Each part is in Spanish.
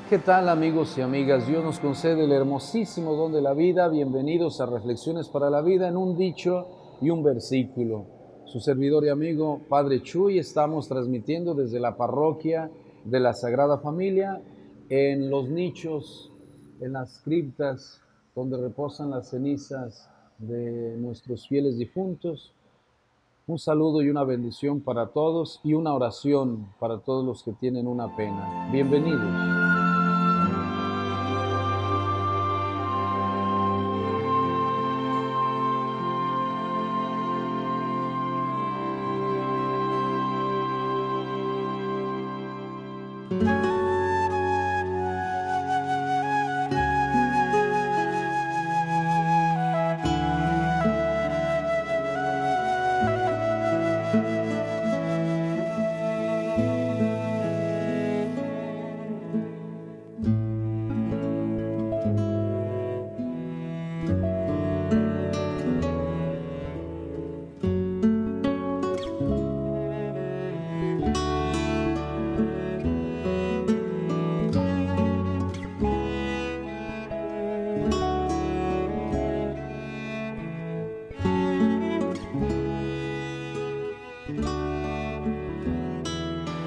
¿Qué tal, amigos y amigas? Dios nos concede el hermosísimo don de la vida. Bienvenidos a Reflexiones para la Vida en un dicho y un versículo. Su servidor y amigo Padre Chuy, estamos transmitiendo desde la parroquia de la Sagrada Familia en los nichos, en las criptas donde reposan las cenizas de nuestros fieles difuntos. Un saludo y una bendición para todos y una oración para todos los que tienen una pena. Bienvenidos.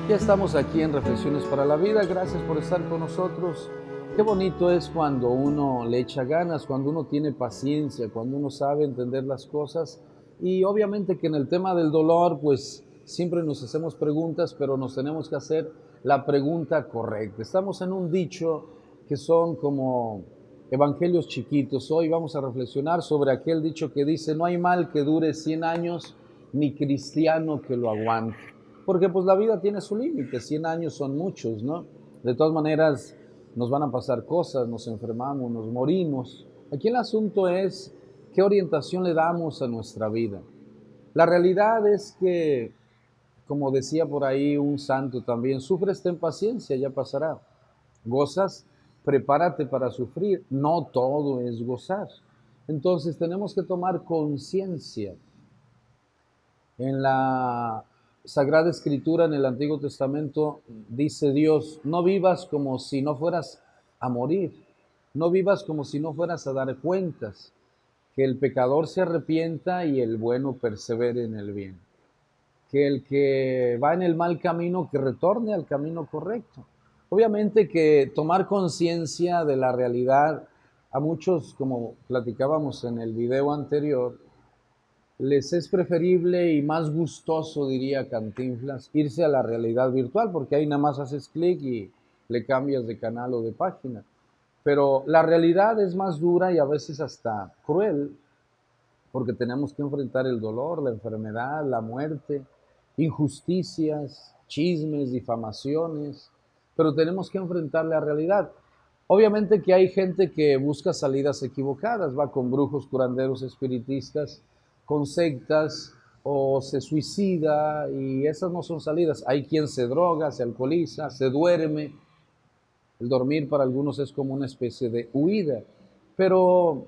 Ya estamos aquí en Reflexiones para la Vida. Gracias por estar con nosotros. Qué bonito es cuando uno le echa ganas, cuando uno tiene paciencia, cuando uno sabe entender las cosas. Y obviamente que en el tema del dolor, pues siempre nos hacemos preguntas, pero nos tenemos que hacer la pregunta correcta. Estamos en un dicho que son como evangelios chiquitos. Hoy vamos a reflexionar sobre aquel dicho que dice: no hay mal que dure 100 años, ni cristiano que lo aguante. Porque pues la vida tiene su límite, 100 años son muchos, ¿no? De todas maneras, nos van a pasar cosas, nos enfermamos, nos morimos. Aquí el asunto es qué orientación le damos a nuestra vida. La realidad es que, como decía por ahí un santo también, sufres, ten paciencia, ya pasará. Gozas, prepárate para sufrir. No todo es gozar. Entonces tenemos que tomar conciencia. En la Sagrada Escritura, en el Antiguo Testamento, dice Dios: no vivas como si no fueras a morir, no vivas como si no fueras a dar cuentas, que el pecador se arrepienta y el bueno persevere en el bien, que el que va en el mal camino, que retorne al camino correcto. Obviamente que tomar conciencia de la realidad, a muchos, como platicábamos en el video anterior, les es preferible y más gustoso, diría Cantinflas, irse a la realidad virtual, porque ahí nada más haces clic y le cambias de canal o de página. Pero la realidad es más dura y a veces hasta cruel, porque tenemos que enfrentar el dolor, la enfermedad, la muerte, injusticias, chismes, difamaciones, pero tenemos que enfrentar la realidad. Obviamente que hay gente que busca salidas equivocadas, va con brujos, curanderos, espiritistas, con sectas, o se suicida, y esas no son salidas. Hay quien se droga, se alcoholiza, se duerme. El dormir para algunos es como una especie de huida, pero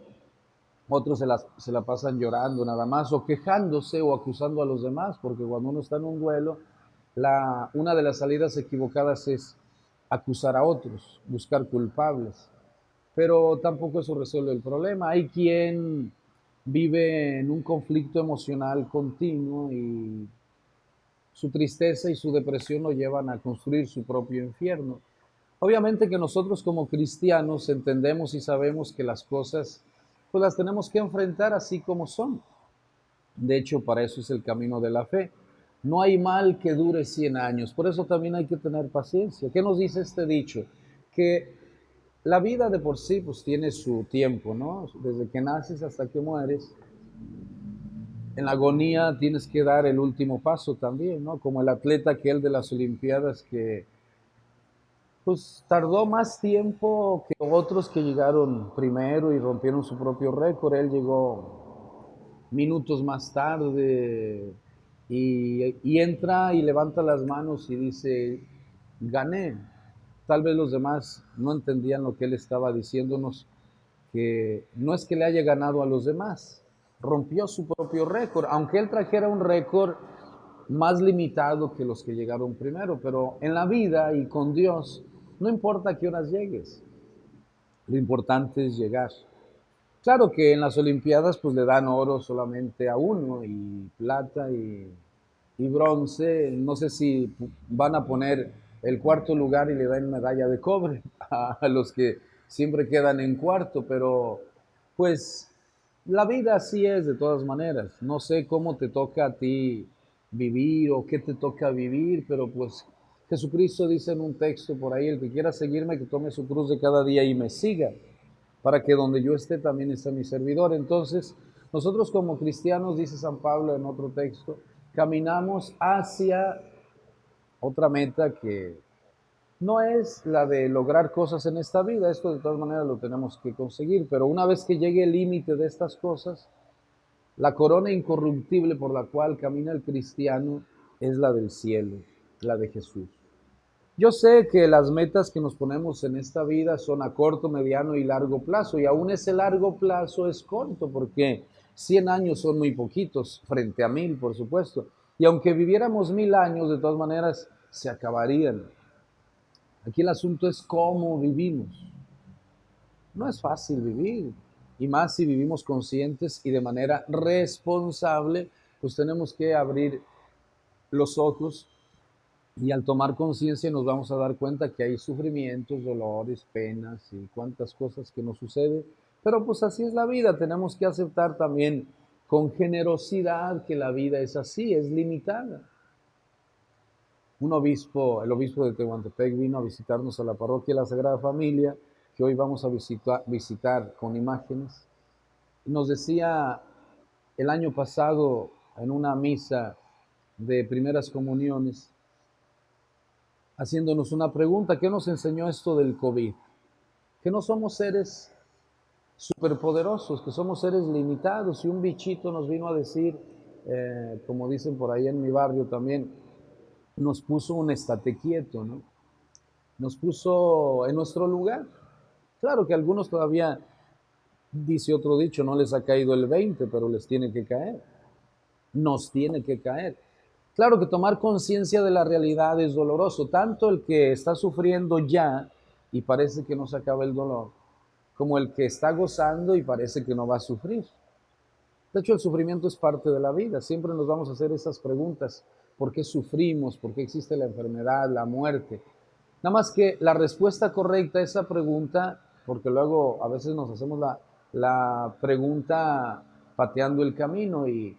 otros se la pasan llorando nada más, o quejándose o acusando a los demás, porque cuando uno está en un duelo, una de las salidas equivocadas es acusar a otros, buscar culpables. Pero tampoco eso resuelve el problema. Hay quien vive en un conflicto emocional continuo y su tristeza y su depresión lo llevan a construir su propio infierno. Obviamente que nosotros como cristianos entendemos y sabemos que las cosas pues las tenemos que enfrentar así como son. De hecho, para eso es el camino de la fe. No hay mal que dure 100 años, por eso también hay que tener paciencia. ¿Qué nos dice este dicho? Que la vida de por sí pues tiene su tiempo, ¿no? Desde que naces hasta que mueres. En la agonía tienes que dar el último paso también, ¿no? Como el atleta aquel de las Olimpiadas que pues tardó más tiempo que otros que llegaron primero y rompieron su propio récord. Él llegó minutos más tarde y entra y levanta las manos y dice: gané. Tal vez los demás no entendían lo que él estaba diciéndonos, que no es que le haya ganado a los demás, rompió su propio récord, aunque él trajera un récord más limitado que los que llegaron primero, pero en la vida y con Dios no importa a qué horas llegues, lo importante es llegar. Claro que en las Olimpiadas pues le dan oro solamente a uno y plata y bronce. No sé si van a poner el cuarto lugar y le dan medalla de cobre a los que siempre quedan en cuarto, pero pues la vida así es de todas maneras. No sé cómo te toca a ti vivir o qué te toca vivir, pero pues Jesucristo dice en un texto por ahí, el que quiera seguirme, que tome su cruz de cada día y me siga para que donde yo esté también esté mi servidor. Entonces, nosotros como cristianos, dice San Pablo en otro texto, caminamos hacia otra meta que no es la de lograr cosas en esta vida, esto de todas maneras lo tenemos que conseguir, pero una vez que llegue el límite de estas cosas, la corona incorruptible por la cual camina el cristiano es la del cielo, la de Jesús. Yo sé que las metas que nos ponemos en esta vida son a corto, mediano y largo plazo, y aún ese largo plazo es corto, porque 100 años son muy poquitos, frente a 1000, por supuesto. Y aunque viviéramos 1000 años, de todas maneras, se acabarían. Aquí el asunto es cómo vivimos. No es fácil vivir, y más si vivimos conscientes y de manera responsable, pues tenemos que abrir los ojos. Y al tomar conciencia nos vamos a dar cuenta que hay sufrimientos, dolores, penas y cuantas cosas que nos suceden. Pero pues así es la vida, tenemos que aceptar también con generosidad que la vida es así, es limitada. Un obispo, el obispo de Tehuantepec, vino a visitarnos a la parroquia de la Sagrada Familia, que hoy vamos a visitar con imágenes. Nos decía el año pasado en una misa de primeras comuniones, haciéndonos una pregunta: ¿qué nos enseñó esto del COVID? Que no somos seres superpoderosos, que somos seres limitados, y un bichito nos vino a decir, como dicen por ahí en mi barrio también, nos puso un estate quieto, ¿no? Nos puso en nuestro lugar. Claro que a algunos todavía, dice otro dicho, no les ha caído el 20, pero les tiene que caer. Nos tiene que caer. Claro que tomar conciencia de la realidad es doloroso, tanto el que está sufriendo ya y parece que no se acaba el dolor, como el que está gozando y parece que no va a sufrir. De hecho, el sufrimiento es parte de la vida. Siempre nos vamos a hacer esas preguntas: ¿por qué sufrimos? ¿Por qué existe la enfermedad, la muerte? Nada más que la respuesta correcta a esa pregunta, porque luego a veces nos hacemos la pregunta pateando el camino, y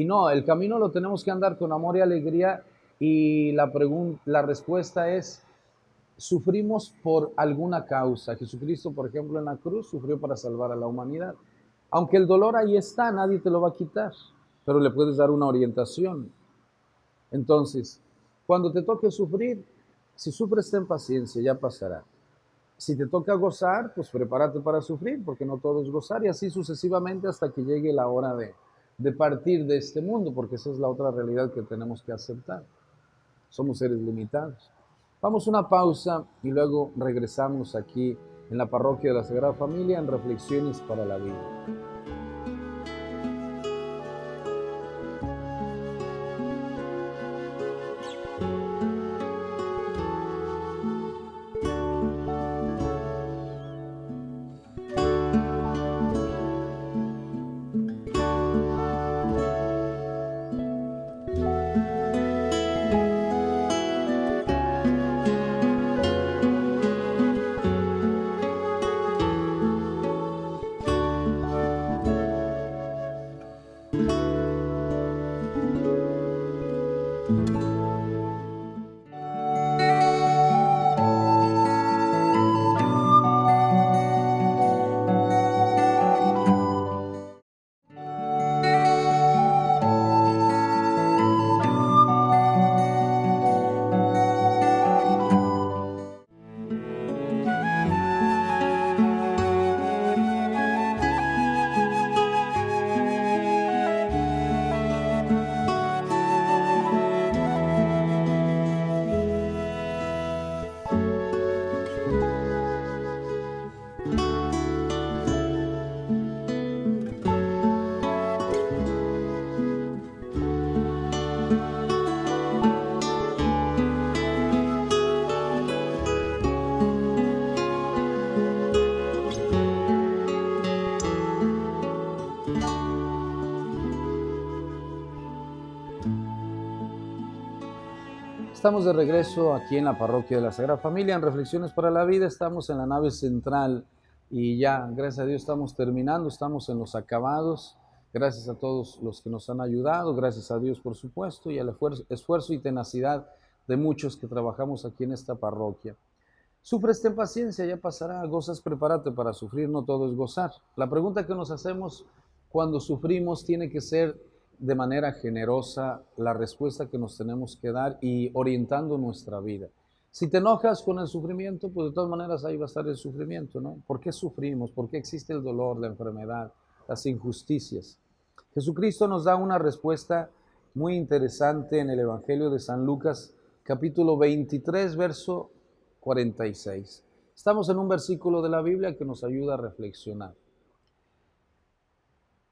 no, el camino lo tenemos que andar con amor y alegría, y la respuesta es: sufrimos por alguna causa. Jesucristo, por ejemplo, en la cruz sufrió para salvar a la humanidad. Aunque el dolor ahí está, nadie te lo va a quitar, pero le puedes dar una orientación. Entonces, cuando te toque sufrir, si sufres, ten paciencia, ya pasará. Si te toca gozar, pues prepárate para sufrir, porque no todo es gozar, y así sucesivamente hasta que llegue la hora de partir de este mundo, porque esa es la otra realidad que tenemos que aceptar. Somos seres limitados. Vamos a una pausa y luego regresamos aquí en la parroquia de la Sagrada Familia en Reflexiones para la Vida. Estamos de regreso aquí en la parroquia de la Sagrada Familia, en Reflexiones para la Vida. Estamos en la nave central y ya, gracias a Dios, estamos terminando, estamos en los acabados. Gracias a todos los que nos han ayudado, gracias a Dios, por supuesto, y al esfuerzo y tenacidad de muchos que trabajamos aquí en esta parroquia. Sufres, ten paciencia, ya pasará. Gozas, prepárate para sufrir, no todo es gozar. La pregunta que nos hacemos cuando sufrimos tiene que ser de manera generosa la respuesta que nos tenemos que dar y orientando nuestra vida. Si te enojas con el sufrimiento, pues de todas maneras ahí va a estar el sufrimiento, ¿no? ¿Por qué sufrimos? ¿Por qué existe el dolor, la enfermedad, las injusticias? Jesucristo nos da una respuesta muy interesante en el Evangelio de San Lucas, capítulo 23, verso 46. Estamos en un versículo de la Biblia que nos ayuda a reflexionar.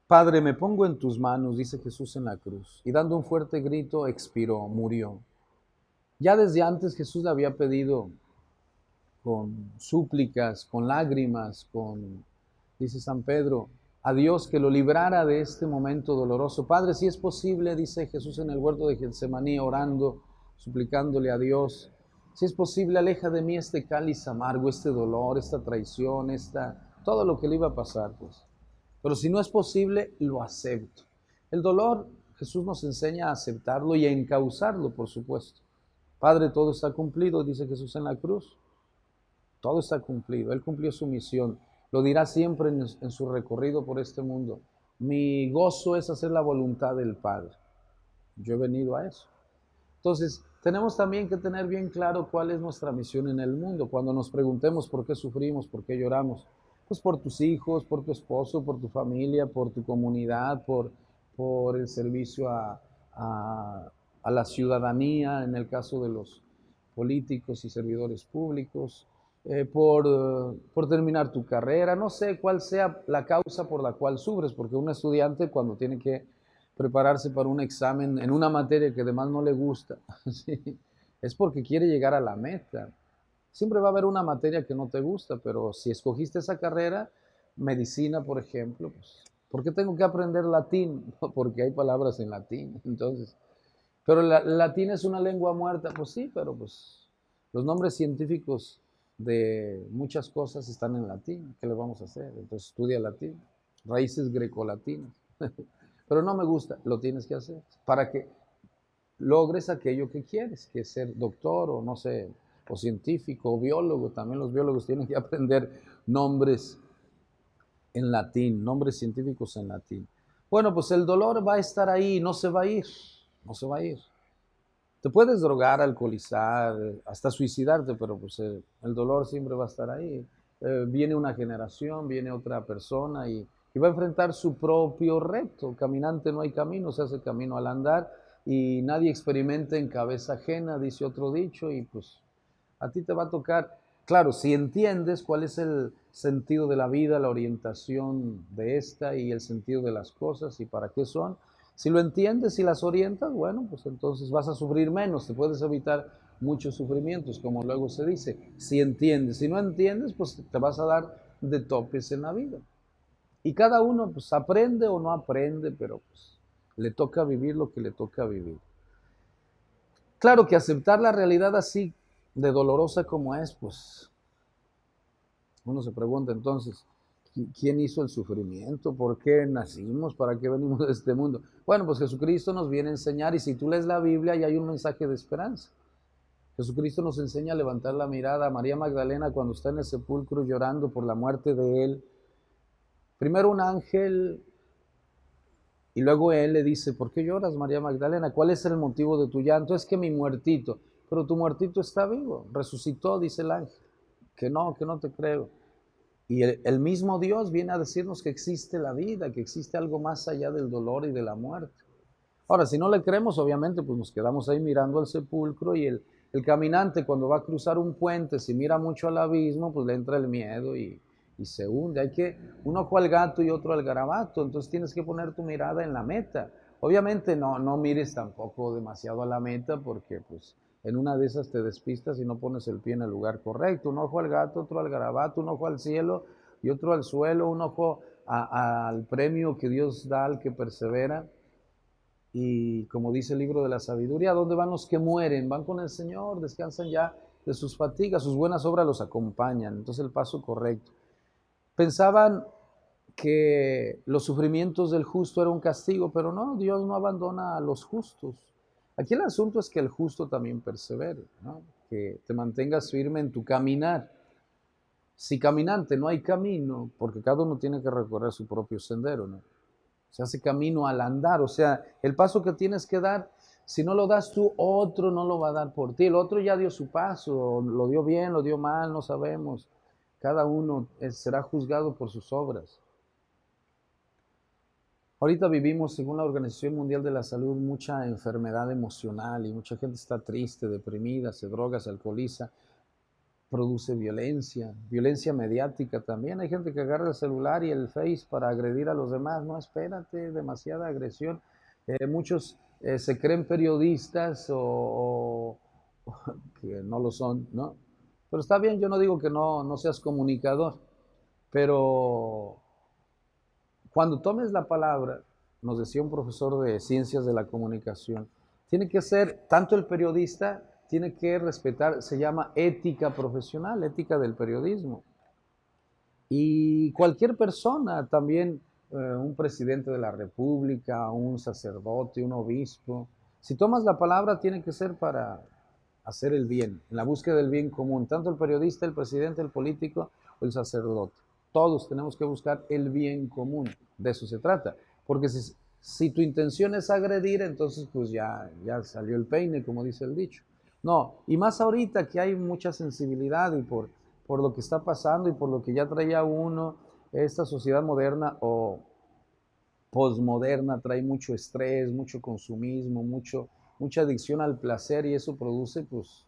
Padre, me pongo en tus manos, dice Jesús en la cruz, y dando un fuerte grito, expiró, murió. Ya desde antes Jesús le había pedido con súplicas, con lágrimas, dice San Pedro, a Dios que lo librara de este momento doloroso. Padre, si es posible, dice Jesús en el huerto de Getsemaní, orando, suplicándole a Dios, si es posible, aleja de mí este cáliz amargo, este dolor, esta traición, todo lo que le iba a pasar, pues. Pero si no es posible, lo acepto. El dolor, Jesús nos enseña a aceptarlo y a encauzarlo, por supuesto. Padre, todo está cumplido, dice Jesús en la cruz. Todo está cumplido. Él cumplió su misión. Lo dirá siempre en su recorrido por este mundo. Mi gozo es hacer la voluntad del Padre. Yo he venido a eso. Entonces, tenemos también que tener bien claro cuál es nuestra misión en el mundo. Cuando nos preguntemos por qué sufrimos, por qué lloramos, pues por tus hijos, por tu esposo, por tu familia, por tu comunidad, por el servicio a la ciudadanía, en el caso de los políticos y servidores públicos, por terminar tu carrera, no sé cuál sea la causa por la cual sufres, porque un estudiante cuando tiene que prepararse para un examen en una materia que además no le gusta, ¿sí? Es porque quiere llegar a la meta. Siempre va a haber una materia que no te gusta, pero si escogiste esa carrera, medicina, por ejemplo, pues, ¿por qué tengo que aprender latín? Porque hay palabras en latín, entonces. Pero el latín es una lengua muerta, pues sí, pero pues los nombres científicos de muchas cosas están en latín. ¿Qué le vamos a hacer? Entonces estudia latín, raíces grecolatinas. Pero no me gusta, lo tienes que hacer para que logres aquello que quieres, que es ser doctor o no sé, o científico o biólogo. También los biólogos tienen que aprender nombres en latín, nombres científicos en latín. Bueno, pues el dolor va a estar ahí, no se va a ir, no se va a ir. Te puedes drogar, alcoholizar, hasta suicidarte, pero pues el dolor siempre va a estar ahí. Viene una generación, viene otra persona y va a enfrentar su propio reto. Caminante no hay camino, se hace camino al andar y nadie experimenta en cabeza ajena, dice otro dicho, y pues a ti te va a tocar. Claro, si entiendes cuál es el sentido de la vida, la orientación de esta y el sentido de las cosas y para qué son, si lo entiendes y las orientas, bueno, pues entonces vas a sufrir menos, te puedes evitar muchos sufrimientos, como luego se dice, si entiendes. Si no entiendes, pues te vas a dar de topes en la vida. Y cada uno pues aprende o no aprende, pero pues le toca vivir lo que le toca vivir. Claro que aceptar la realidad así de dolorosa como es, pues uno se pregunta entonces, ¿quién hizo el sufrimiento? ¿Por qué nacimos? ¿Para qué venimos de este mundo? Bueno, pues Jesucristo nos viene a enseñar, y si tú lees la Biblia, ya hay un mensaje de esperanza. Jesucristo nos enseña a levantar la mirada. A María Magdalena, cuando está en el sepulcro llorando por la muerte de él, primero un ángel y luego él le dice, ¿por qué lloras, María Magdalena? ¿Cuál es el motivo de tu llanto? Es que mi muertito, pero tu muertito está vivo, resucitó, dice el ángel. Que no te creo. Y el mismo Dios viene a decirnos que existe la vida, que existe algo más allá del dolor y de la muerte. Ahora, si no le creemos, obviamente, pues nos quedamos ahí mirando al sepulcro y el caminante cuando va a cruzar un puente, si mira mucho al abismo, pues le entra el miedo y se hunde. Hay que, un ojo al gato y otro al garabato, entonces tienes que poner tu mirada en la meta. Obviamente no mires tampoco demasiado a la meta porque pues en una de esas te despistas y no pones el pie en el lugar correcto. Un ojo al gato, otro al garabato, un ojo al cielo y otro al suelo, un ojo al premio que Dios da al que persevera. Y como dice el libro de la sabiduría, ¿a dónde van los que mueren? Van con el Señor, descansan ya de sus fatigas, sus buenas obras los acompañan. Entonces el paso correcto. Pensaban que los sufrimientos del justo era un castigo, pero no, Dios no abandona a los justos. Aquí el asunto es que el justo también persevere, ¿no? Que te mantengas firme en tu caminar. Si caminante no hay camino, porque cada uno tiene que recorrer su propio sendero, ¿no? Se hace camino al andar, o sea, el paso que tienes que dar, si no lo das tú, otro no lo va a dar por ti. El otro ya dio su paso, lo dio bien, lo dio mal, no sabemos. Cada uno será juzgado por sus obras. Ahorita vivimos, según la Organización Mundial de la Salud, mucha enfermedad emocional y mucha gente está triste, deprimida, se droga, se alcoholiza, produce violencia, violencia mediática también. Hay gente que agarra el celular y el Face para agredir a los demás. No, espérate, demasiada agresión. Muchos se creen periodistas o que no lo son, ¿no? Pero está bien, yo no digo que no seas comunicador, pero cuando tomes la palabra, nos decía un profesor de ciencias de la comunicación, tiene que ser, tanto el periodista tiene que respetar, se llama ética profesional, ética del periodismo. Y cualquier persona, también un presidente de la república, un sacerdote, un obispo, si tomas la palabra tiene que ser para hacer el bien, en la búsqueda del bien común, tanto el periodista, el presidente, el político o el sacerdote. Todos tenemos que buscar el bien común, de eso se trata. Porque si tu intención es agredir, entonces pues ya salió el peine, como dice el dicho. No, y más ahorita que hay mucha sensibilidad y por lo que está pasando y por lo que ya traía uno, esta sociedad moderna o posmoderna trae mucho estrés, mucho consumismo, mucha adicción al placer y eso produce pues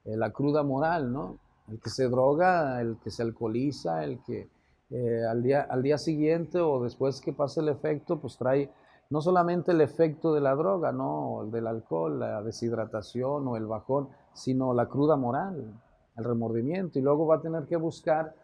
la cruda moral, ¿no? El que se droga, el que se alcoholiza, el que al día siguiente o después que pase el efecto, pues trae no solamente el efecto de la droga, ¿no? El del alcohol, la deshidratación o el bajón, sino la cruda moral, el remordimiento. Y luego va a tener que buscar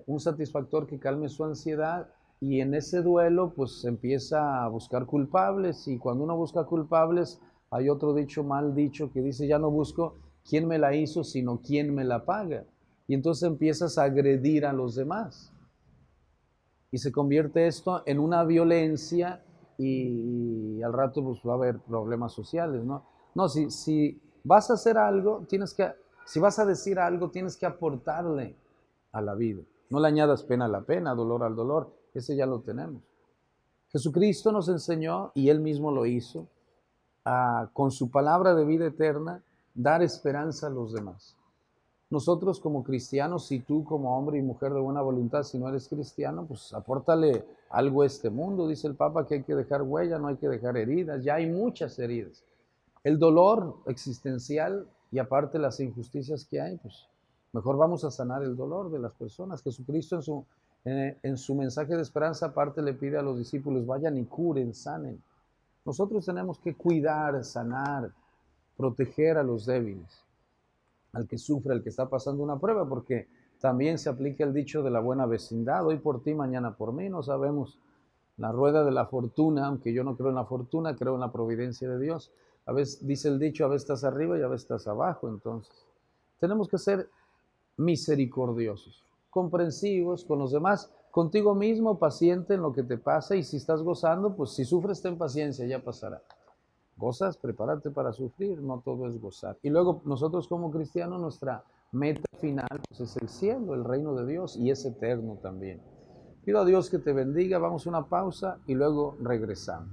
un satisfactor que calme su ansiedad y en ese duelo pues empieza a buscar culpables y cuando uno busca culpables hay otro dicho, mal dicho, que dice ya no busco quién me la hizo, sino quién me la paga. Y entonces empiezas a agredir a los demás. Y se convierte esto en una violencia y al rato pues va a haber problemas sociales, ¿no? No, si vas a hacer algo, si vas a decir algo, tienes que aportarle a la vida. No le añadas pena a la pena, dolor al dolor, ese ya lo tenemos. Jesucristo nos enseñó, y Él mismo lo hizo, con su palabra de vida eterna, dar esperanza a los demás. Nosotros como cristianos, si tú como hombre y mujer de buena voluntad, si no eres cristiano, pues apórtale algo a este mundo. Dice el Papa que hay que dejar huella, no hay que dejar heridas. Ya hay muchas heridas. El dolor existencial y aparte las injusticias que hay, pues mejor vamos a sanar el dolor de las personas. Jesucristo en su mensaje de esperanza aparte le pide a los discípulos, vayan y curen, sanen. Nosotros tenemos que cuidar, sanar, proteger a los débiles, al que sufre, al que está pasando una prueba, porque también se aplica el dicho de la buena vecindad, hoy por ti, mañana por mí, no sabemos la rueda de la fortuna, aunque yo no creo en la fortuna, creo en la providencia de Dios. A veces dice el dicho, a veces estás arriba y a veces estás abajo, entonces tenemos que ser misericordiosos, comprensivos con los demás, contigo mismo, paciente en lo que te pasa y si estás gozando, pues si sufres ten paciencia, ya pasará. Gozas, prepárate para sufrir, no todo es gozar. Y luego nosotros como cristianos, nuestra meta final pues, es el cielo, el reino de Dios y es eterno también. Pido a Dios que te bendiga, vamos a una pausa y luego regresamos.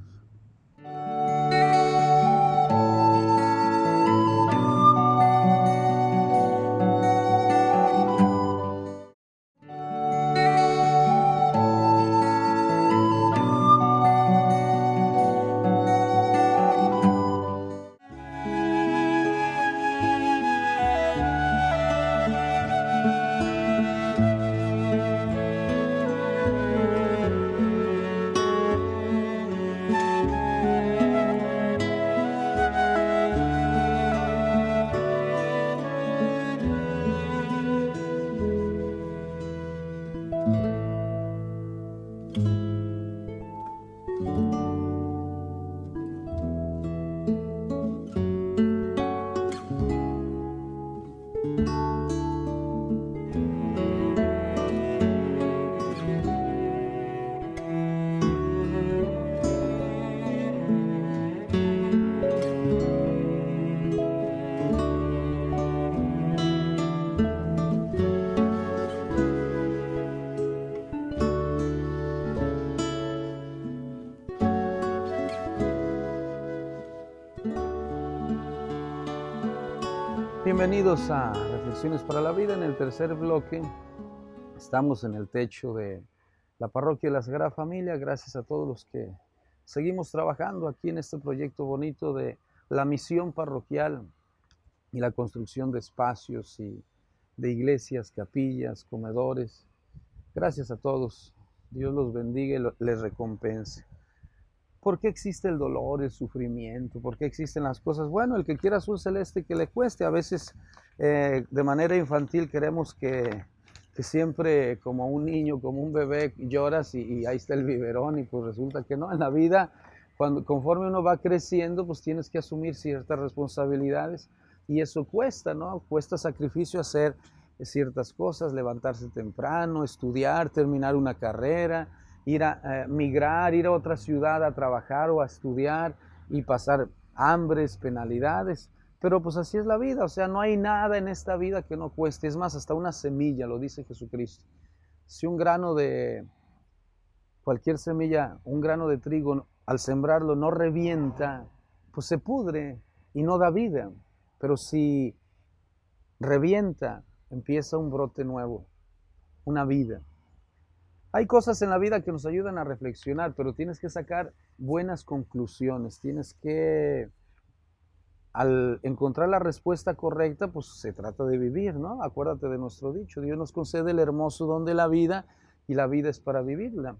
Bienvenidos a Reflexiones para la Vida. En el tercer bloque estamos en el techo de la Parroquia de la Sagrada Familia. Gracias a todos los que seguimos trabajando aquí en este proyecto bonito de la misión parroquial y la construcción de espacios y de iglesias, capillas, comedores. Gracias a todos. Dios los bendiga y les recompense. ¿Por qué existe el dolor, el sufrimiento? ¿Por qué existen las cosas? Bueno, el que quiera azul celeste que le cueste. A veces de manera infantil queremos que siempre como un niño, como un bebé lloras y ahí está el biberón y pues resulta que no. En la vida, conforme uno va creciendo, pues tienes que asumir ciertas responsabilidades y eso cuesta, ¿no? Cuesta sacrificio hacer ciertas cosas, levantarse temprano, estudiar, terminar una carrera, ir a migrar, ir a otra ciudad a trabajar o a estudiar y pasar hambres, penalidades. Pero pues así es la vida, o sea, no hay nada en esta vida que no cueste. Es más, hasta una semilla, lo dice Jesucristo. Si un grano de cualquier semilla, un grano de trigo, al sembrarlo no revienta, pues se pudre y no da vida. Pero si revienta, empieza un brote nuevo, una vida. Hay cosas en la vida que nos ayudan a reflexionar, pero tienes que sacar buenas conclusiones. Tienes que, al encontrar la respuesta correcta, pues se trata de vivir, ¿no? Acuérdate de nuestro dicho. Dios nos concede el hermoso don de la vida y la vida es para vivirla.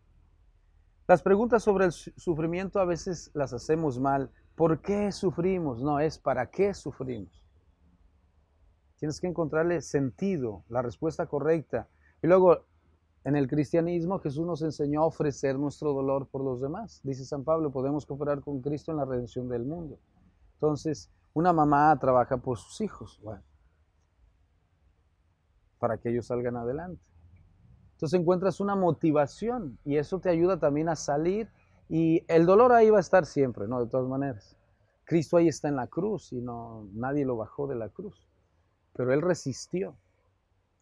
Las preguntas sobre el sufrimiento a veces las hacemos mal. ¿Por qué sufrimos? No, es ¿para qué sufrimos? Tienes que encontrarle sentido, la respuesta correcta. Y luego, en el cristianismo, Jesús nos enseñó a ofrecer nuestro dolor por los demás. Dice San Pablo, podemos cooperar con Cristo en la redención del mundo. Entonces, una mamá trabaja por sus hijos, bueno, para que ellos salgan adelante. Entonces encuentras una motivación y eso te ayuda también a salir y el dolor ahí va a estar siempre, ¿no? De todas maneras. Cristo ahí está en la cruz y no, nadie lo bajó de la cruz, pero Él resistió.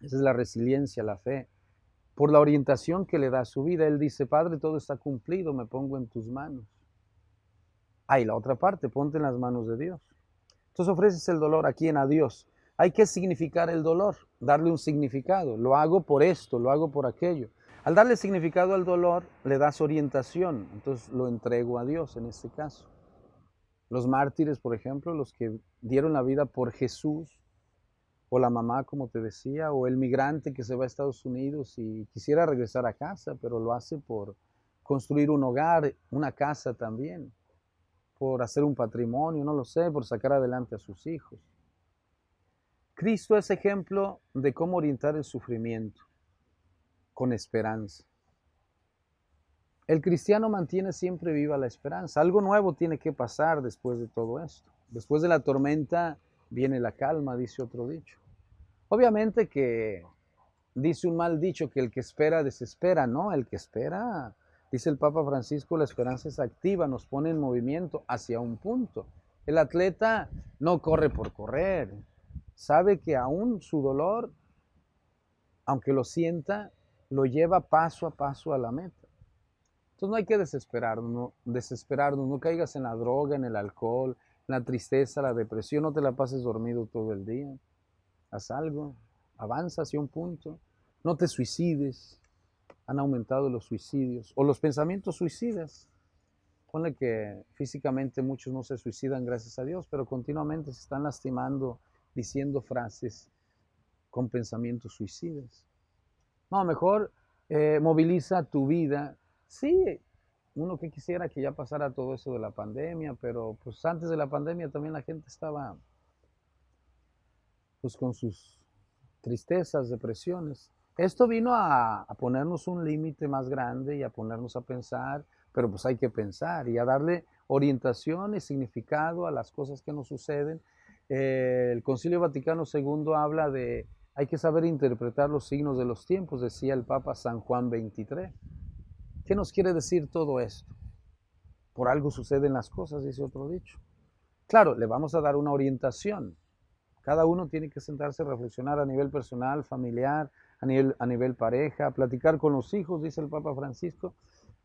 Esa es la resiliencia, la fe. Por la orientación que le da a su vida, Él dice, Padre, todo está cumplido, me pongo en tus manos. Hay la otra parte, ponte en las manos de Dios. Entonces ofreces el dolor a quién, a Dios. Hay que significar el dolor, darle un significado. Lo hago por esto, lo hago por aquello. Al darle significado al dolor, le das orientación. Entonces lo entrego a Dios en este caso. Los mártires, por ejemplo, los que dieron la vida por Jesús, o la mamá, como te decía, o el migrante que se va a Estados Unidos y quisiera regresar a casa, pero lo hace por construir un hogar, una casa también, por hacer un patrimonio, no lo sé, por sacar adelante a sus hijos. Cristo es ejemplo de cómo orientar el sufrimiento con esperanza. El cristiano mantiene siempre viva la esperanza. Algo nuevo tiene que pasar después de todo esto. Después de la tormenta viene la calma, dice otro dicho. Obviamente que dice un mal dicho que el que espera desespera, ¿no? El que espera, dice el Papa Francisco, la esperanza es activa, nos pone en movimiento hacia un punto. El atleta no corre por correr, sabe que aún su dolor, aunque lo sienta, lo lleva paso a paso a la meta. Entonces no hay que desesperarnos, no caigas en la droga, en el alcohol, en la tristeza, la depresión, no te la pases dormido todo el día. Haz algo, avanza hacia un punto, no te suicides. Han aumentado los suicidios o los pensamientos suicidas. Ponle que físicamente muchos no se suicidan, gracias a Dios, pero continuamente se están lastimando diciendo frases con pensamientos suicidas. No, mejor moviliza tu vida. Sí, uno que quisiera que ya pasara todo eso de la pandemia, pero pues antes de la pandemia también la gente estaba pues con sus tristezas, depresiones. Esto vino a ponernos un límite más grande y a ponernos a pensar, pero pues hay que pensar y a darle orientación y significado a las cosas que nos suceden. El Concilio Vaticano II habla de, hay que saber interpretar los signos de los tiempos, decía el Papa San Juan XXIII. ¿Qué nos quiere decir todo esto? Por algo suceden las cosas, dice otro dicho. Claro, le vamos a dar una orientación. Cada uno tiene que sentarse a reflexionar a nivel personal, familiar, a nivel pareja, platicar con los hijos, dice el Papa Francisco,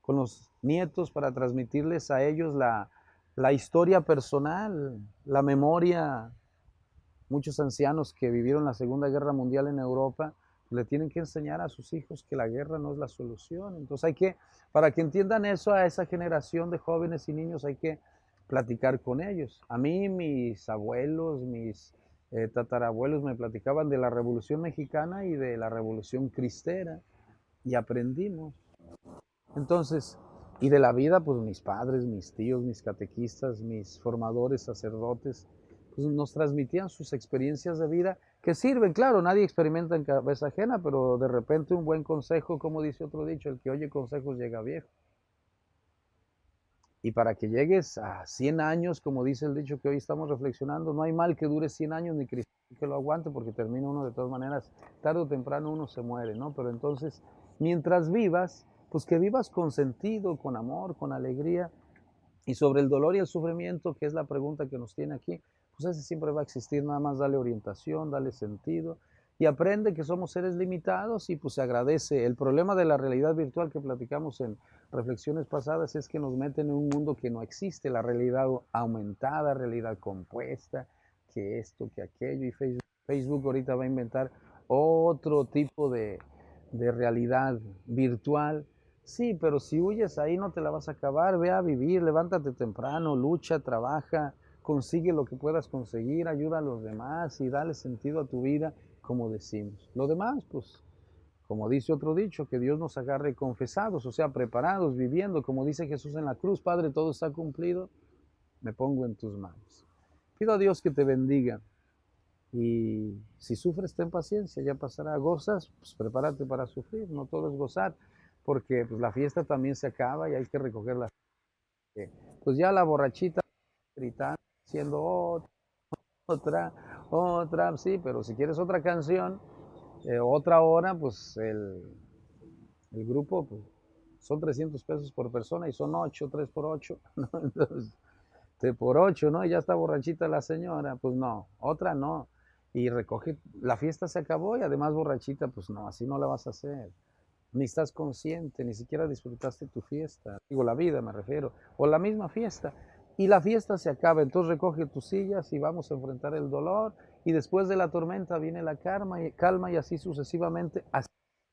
con los nietos para transmitirles a ellos la historia personal, la memoria muchos ancianos que vivieron la Segunda Guerra Mundial en Europa, le tienen que enseñar a sus hijos que la guerra no es la solución. Entonces para que entiendan eso a esa generación de jóvenes y niños, hay que platicar con ellos. A mí, mis abuelos, mis tatarabuelos me platicaban de la Revolución Mexicana y de la Revolución Cristera y aprendimos. Entonces, y de la vida, pues mis padres, mis tíos, mis catequistas, mis formadores, sacerdotes, pues nos transmitían sus experiencias de vida que sirven, claro, nadie experimenta en cabeza ajena, pero de repente un buen consejo, como dice otro dicho, el que oye consejos llega viejo. Y para que llegues a 100 años, como dice el dicho que hoy estamos reflexionando, no hay mal que dure 100 años ni cristiano que lo aguante, porque termina uno de todas maneras, tarde o temprano uno se muere, ¿no? Pero entonces, mientras vivas, pues que vivas con sentido, con amor, con alegría. Y sobre el dolor y el sufrimiento, que es la pregunta que nos tiene aquí, pues ese siempre va a existir, nada más dale orientación, dale sentido y aprende que somos seres limitados y pues se agradece. El problema de la realidad virtual que platicamos en reflexiones pasadas es que nos meten en un mundo que no existe, la realidad aumentada, realidad compuesta, que esto, que aquello, y Facebook ahorita va a inventar otro tipo de realidad virtual. Sí, pero si huyes ahí no te la vas a acabar, ve a vivir, levántate temprano, lucha, trabaja, consigue lo que puedas conseguir, ayuda a los demás y dale sentido a tu vida, como decimos. Lo demás, pues, como dice otro dicho, que Dios nos agarre confesados, o sea, preparados, viviendo, como dice Jesús en la cruz, Padre, todo está cumplido, me pongo en tus manos. Pido a Dios que te bendiga y si sufres, ten paciencia, ya pasará. Gozas, pues prepárate para sufrir, no todo es gozar, porque pues, la fiesta también se acaba y hay que recogerla. Pues ya la borrachita gritando, haciendo otra, sí, pero si quieres otra canción, otra hora, pues el grupo pues, son 300 pesos por persona y son 8, 3 por 8, ¿no? Entonces, 3 por 8, ¿no? Y ya está borrachita la señora, pues no, otra no. Y recoge, la fiesta se acabó y además borrachita, pues no, así no la vas a hacer. Ni estás consciente, ni siquiera disfrutaste tu fiesta, digo la vida me refiero, o la misma fiesta, y la fiesta se acaba, entonces recoge tus sillas y vamos a enfrentar el dolor, y después de la tormenta viene la calma y así sucesivamente, así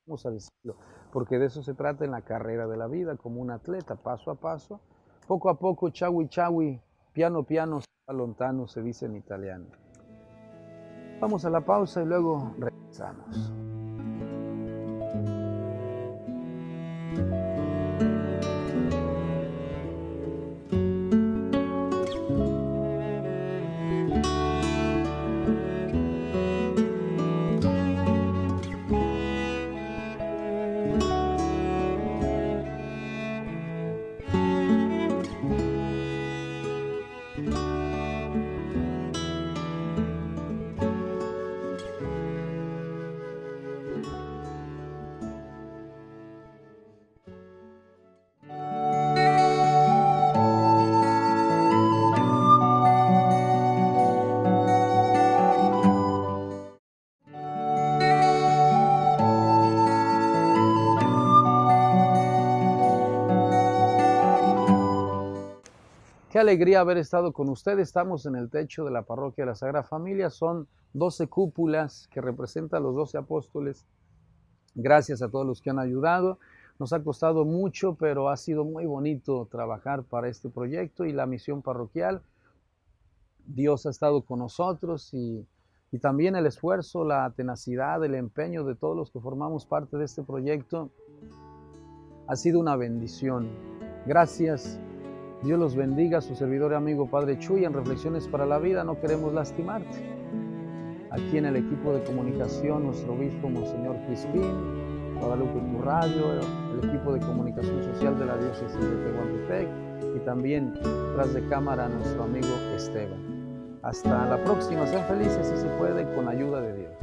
vamos a decirlo, porque de eso se trata en la carrera de la vida, como un atleta, paso a paso, poco a poco, chawi chawi, piano piano, lontano se dice en italiano. Vamos a la pausa y luego regresamos. Qué alegría haber estado con ustedes. Estamos en el techo de la parroquia de la Sagrada Familia. Son 12 cúpulas que representan a los 12 apóstoles. Gracias a todos los que han ayudado. Nos ha costado mucho, pero ha sido muy bonito trabajar para este proyecto y la misión parroquial. Dios ha estado con nosotros y también el esfuerzo, la tenacidad, el empeño de todos los que formamos parte de este proyecto ha sido una bendición. Gracias. Dios los bendiga, su servidor y amigo Padre Chuy. En Reflexiones para la Vida no queremos lastimarte. Aquí en el equipo de comunicación, nuestro obispo Monseñor Crispín, Guadalupe Radio, el equipo de comunicación social de la diócesis de Tehuantepec y también tras de cámara nuestro amigo Esteban. Hasta la próxima, sean felices si se puede, con ayuda de Dios.